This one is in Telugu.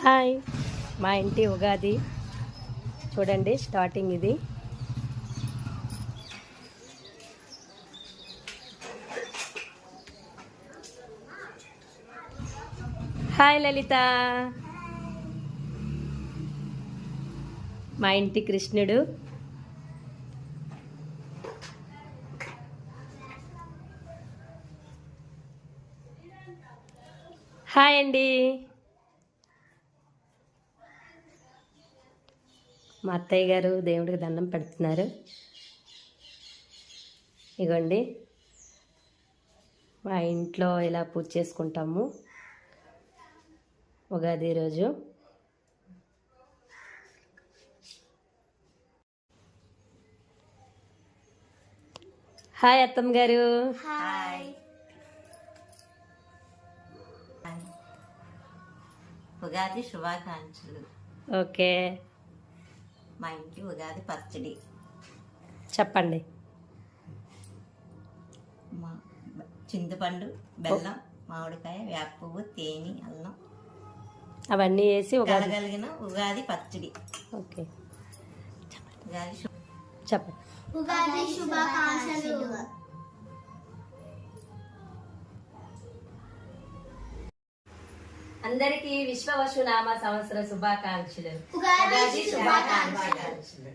హాయ్, మా ఇంటి ఉగాది చూడండి. స్టార్టింగ్ ఇది. హాయ్ లలిత, మా ఇంటి కృష్ణుడు. హాయ్ అండి, మా అత్తయ్య గారు దేవుడికి దండం పెడుతున్నారు. ఇగోండి, మా ఇంట్లో ఇలా పూజ చేసుకుంటాము ఉగాది రోజు. హాయ్ అత్తమ్మ గారు. హాయ్, ఉగాది శుభాకాంక్షలు. ఓకే, మా ఇంటి ఉగాది పచ్చడి చెప్పండి. చింతపండు, బెల్లం, మామిడికాయ, వేప పువ్వు, తేనె, అల్లం అవన్నీ వేసి ఉగాది కలగలిగిన ఉగాది పచ్చడి. ఓకే, ఉగాది చెప్పండి. ఉగాది శుభాకాంక్షలు. అందరికీ విశ్వవసునామ సంవత్సర శుభాకాంక్షలు. ఉగాది శుభాకాంక్షలు.